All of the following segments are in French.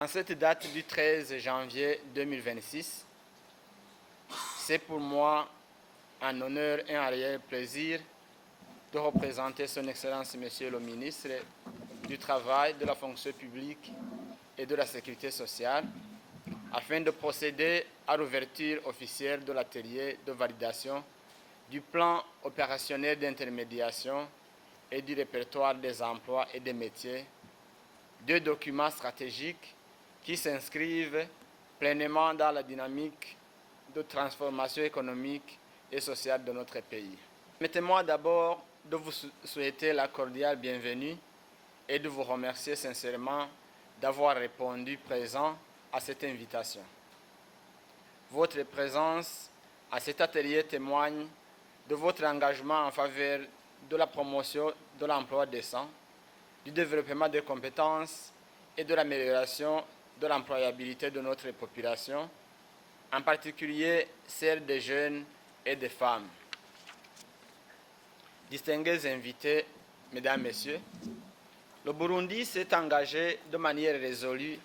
En cette date du 13 janvier 2026, c'est pour moi un honneur et un réel plaisir de représenter Son Excellence Monsieur le Ministre du Travail, de la Fonction publique et de la Sécurité sociale afin de procéder à l'ouverture officielle de l'atelier de validation du plan opérationnel d'intermédiation et du répertoire des emplois et des métiers, deux documents stratégiques qui s'inscrivent pleinement dans la dynamique de transformation économique et sociale de notre pays. Permettez-moi d'abord de vous souhaiter la cordiale bienvenue et de vous remercier sincèrement d'avoir répondu présent à cette invitation. Votre présence à cet atelier témoigne de votre engagement en faveur de la promotion de l'emploi décent, du développement des compétences et de l'amélioration de l'employabilité de notre population, en particulier celle des jeunes et des femmes. Distingués invités, Mesdames, Messieurs, le Burundi s'est engagé de manière résolue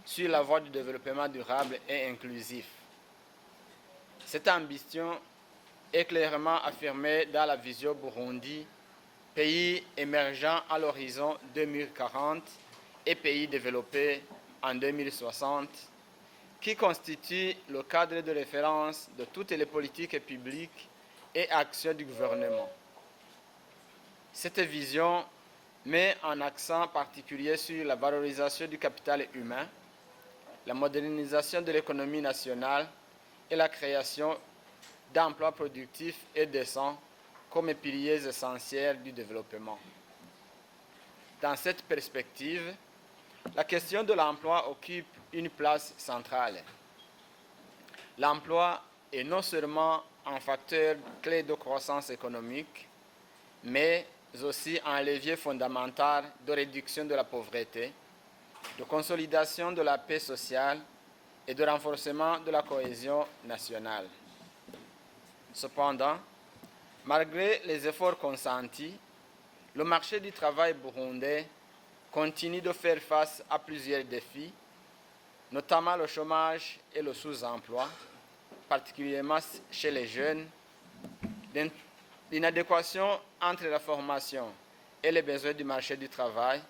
sur la voie du développement durable et inclusif. Cette ambition est clairement affirmée dans la vision Burundi, pays émergent à l'horizon 2040 et pays développé en 2060, qui constitue le cadre de référence de toutes les politiques publiques et actions du gouvernement. Cette vision met un accent particulier sur la valorisation du capital humain, la modernisation de l'économie nationale et la création d'emplois productifs et décents comme piliers essentiels du développement. Dans cette perspective, la question de l'emploi occupe une place centrale. L'emploi est non seulement un facteur clé de croissance économique, mais aussi un levier fondamental de réduction de la pauvreté, de consolidation de la paix sociale et de renforcement de la cohésion nationale. Cependant, malgré les efforts consentis, le marché du travail burundais continue de faire face à plusieurs défis, notamment le chômage et le sous-emploi, particulièrement chez les jeunes, l'inadéquation entre la formation et les besoins du marché du travail,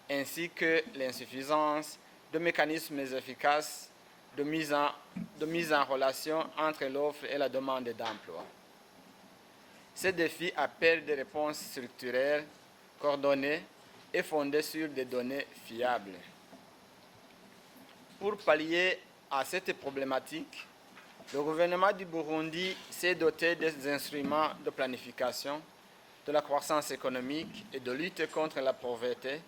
ainsi que l'insuffisance de mécanismes efficaces de mise en relation entre l'offre et la demande d'emploi. Ces défis appellent des réponses structurelles, coordonnées et fondées sur des données fiables. Pour pallier à cette problématique, le gouvernement du Burundi s'est doté des instruments de planification, de la croissance économique et de lutte contre la pauvreté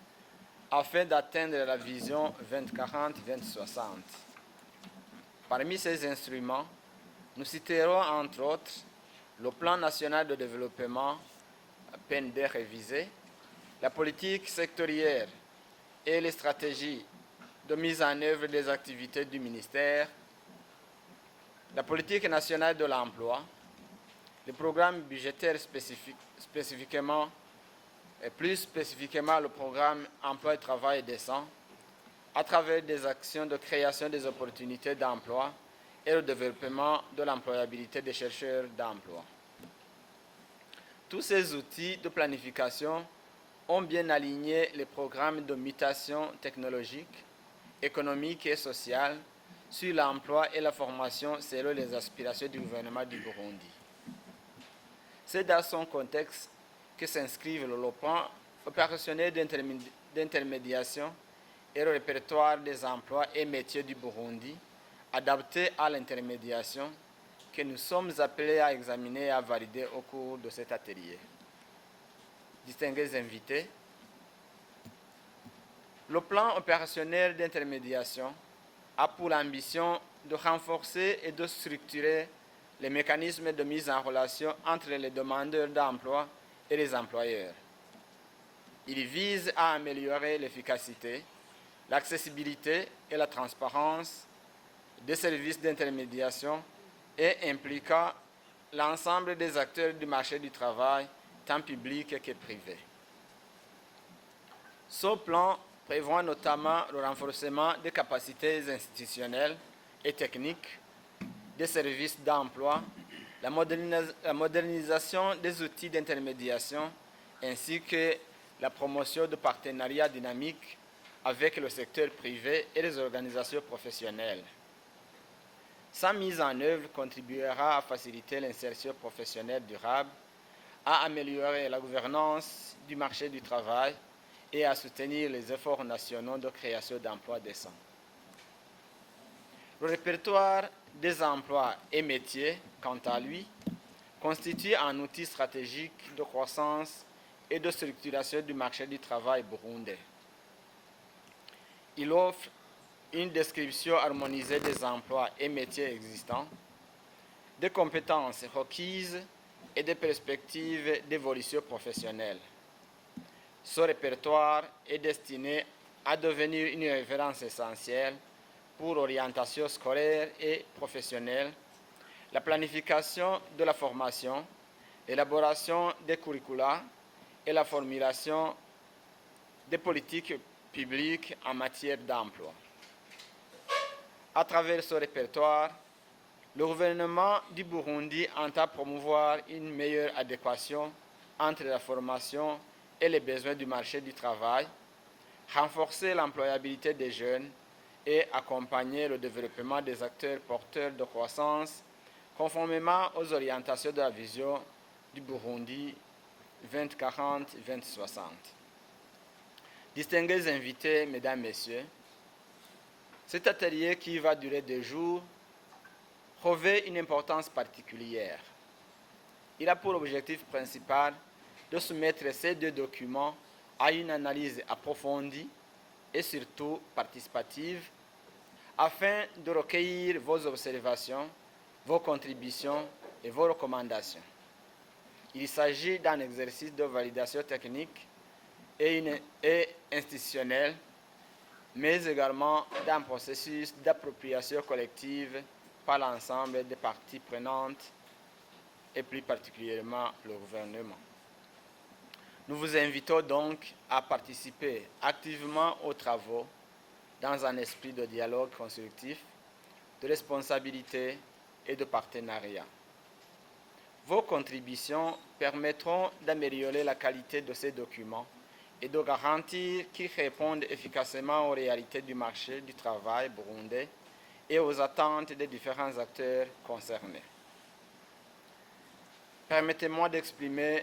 afin d'atteindre la vision 2040-2060. Parmi ces instruments, nous citerons entre autres le Plan national de développement, PND révisé, la politique sectorielle et les stratégies de mise en œuvre des activités du ministère, la politique nationale de l'emploi, le programme budgétaire spécifiquement, et plus spécifiquement le programme Emploi et Travail décent, à travers des actions de création des opportunités d'emploi et le développement de l'employabilité des chercheurs d'emploi. Tous ces outils de planification ont bien aligné les programmes de mutation technologique, économique et sociale sur l'emploi et la formation selon les aspirations du gouvernement du Burundi. C'est dans son contexte que s'inscrivent le plan opérationnel d'intermédiation et le répertoire des emplois et métiers du Burundi, adapté à l'intermédiation, que nous sommes appelés à examiner et à valider au cours de cet atelier. Distingués invités, le plan opérationnel d'intermédiation a pour l'ambition de renforcer et de structurer les mécanismes de mise en relation entre les demandeurs d'emploi et les employeurs. Il vise à améliorer l'efficacité, l'accessibilité et la transparence des services d'intermédiation et impliquant l'ensemble des acteurs du marché du travail, tant public que privé. Ce plan prévoit notamment le renforcement des capacités institutionnelles et techniques, des services d'emploi, la modernisation des outils d'intermédiation, ainsi que la promotion de partenariats dynamiques avec le secteur privé et les organisations professionnelles. Sa mise en œuvre contribuera à faciliter l'insertion professionnelle durable, à améliorer la gouvernance du marché du travail et à soutenir les efforts nationaux de création d'emplois décents. Le répertoire des emplois et métiers, quant à lui, constitue un outil stratégique de croissance et de structuration du marché du travail burundais. Il offre une description harmonisée des emplois et métiers existants, des compétences requises et des perspectives d'évolution professionnelle. Ce répertoire est destiné à devenir une référence essentielle pour l'orientation scolaire et professionnelle, la planification de la formation, l'élaboration des curricula et la formulation des politiques publiques en matière d'emploi. À travers ce répertoire, le gouvernement du Burundi entend promouvoir une meilleure adéquation entre la formation et les besoins du marché du travail, renforcer l'employabilité des jeunes et accompagner le développement des acteurs porteurs de croissance conformément aux orientations de la vision du Burundi 2040-2060. Distingués invités, mesdames, messieurs, cet atelier qui va durer 2 jours revêt une importance particulière. Il a pour objectif principal de soumettre ces 2 documents à une analyse approfondie et surtout participative afin de recueillir vos observations, vos contributions et vos recommandations. Il s'agit d'un exercice de validation technique et institutionnelle, mais également d'un processus d'appropriation collective par l'ensemble des parties prenantes et plus particulièrement le gouvernement. Nous vous invitons donc à participer activement aux travaux dans un esprit de dialogue constructif, de responsabilité et de partenariat. Vos contributions permettront d'améliorer la qualité de ces documents et de garantir qu'ils répondent efficacement aux réalités du marché du travail burundais et aux attentes des différents acteurs concernés. Permettez-moi d'exprimer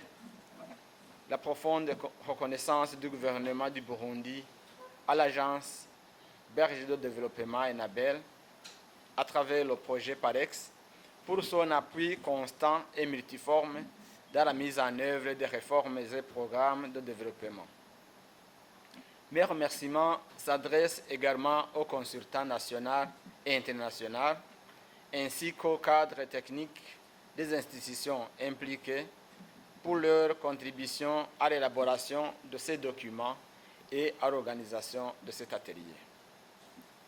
la profonde reconnaissance du gouvernement du Burundi à l'agence Berger de développement ENABEL à travers le projet PAREX pour son appui constant et multiforme dans la mise en œuvre des réformes et programmes de développement. Mes remerciements s'adressent également aux consultants nationaux et internationaux, ainsi qu'aux cadres techniques des institutions impliquées pour leur contribution à l'élaboration de ces documents et à l'organisation de cet atelier.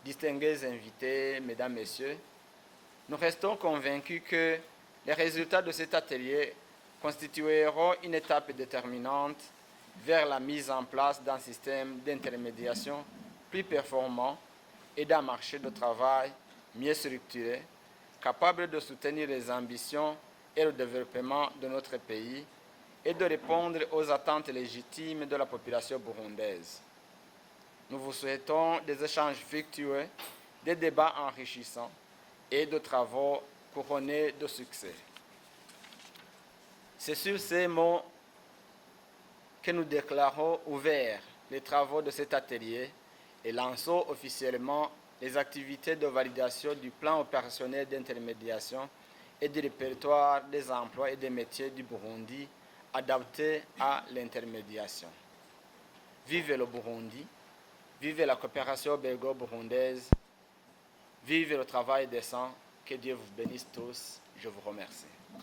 Distingués invités, mesdames, messieurs, nous restons convaincus que les résultats de cet atelier constitueront une étape déterminante vers la mise en place d'un système d'intermédiation plus performant et d'un marché de travail mieux structuré, capable de soutenir les ambitions et le développement de notre pays et de répondre aux attentes légitimes de la population burundaise. Nous vous souhaitons des échanges fructueux, des débats enrichissants et de travaux couronnés de succès. C'est sur ces mots que nous déclarons ouverts les travaux de cet atelier et lançons officiellement les activités de validation du plan opérationnel d'intermédiation et du répertoire des emplois et des métiers du Burundi adaptés à l'intermédiation. Vive le Burundi, vive la coopération belgo-burundaise, vive le travail décent, que Dieu vous bénisse tous, je vous remercie.